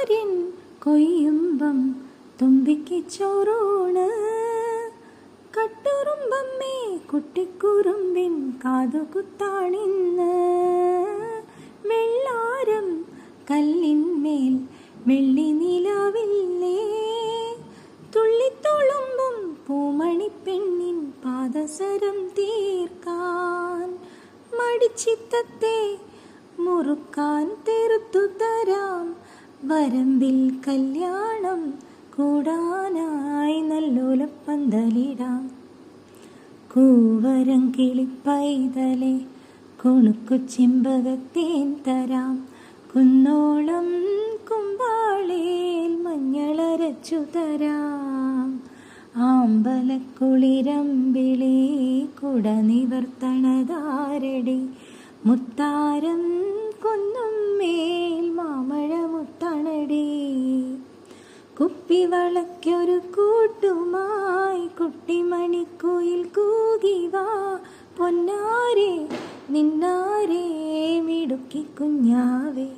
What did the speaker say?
ആര്യൻ കൊയ്യുമ്പം തുമ്പിക്ക് ചോറൂണ്. കട്ടുറുമ്പമ്മേ കുട്ടിക്കുറുമ്പിൻ കാതുകുത്താണിന്ന്. വെള്ളാരം കല്ലിന്മേൽ വെള്ളി നിലാവില്ലേ, തുള്ളിത്തുളുമ്പും പൂമണിപ്പെണ്ണിൻ പാദസരം തീർക്കാൻ. മടിച്ചിത്തത്തെ മുറുക്കാൻ തെറുത്തു തരാം, വരമ്പിൽ കല്യാണം കൂടാനായി നല്ലോലപ്പന്തലിടാം. കൂവരം കിളിപ്പൈതലെ കുണുക്കു ചെമ്പകത്തേൻ തരാം, കുന്നോളം കുമ്പാളേൽ മഞ്ഞളരച്ചു തരാം. ആമ്പലക്കുളിരമ്പിളി കുട നിവർത്തണതാരടി, മുത്താരം കുന്നും മേൽ മാമഴ മുത്തണടി. കുപ്പിവളയ്ക്കൊരു കൂട്ടുമായി കുട്ടിമണിക്കുയിൽ കൂകിവാ, പൊന്നാരെ നിന്നാരെ മിടുക്കി കുഞ്ഞാവേ.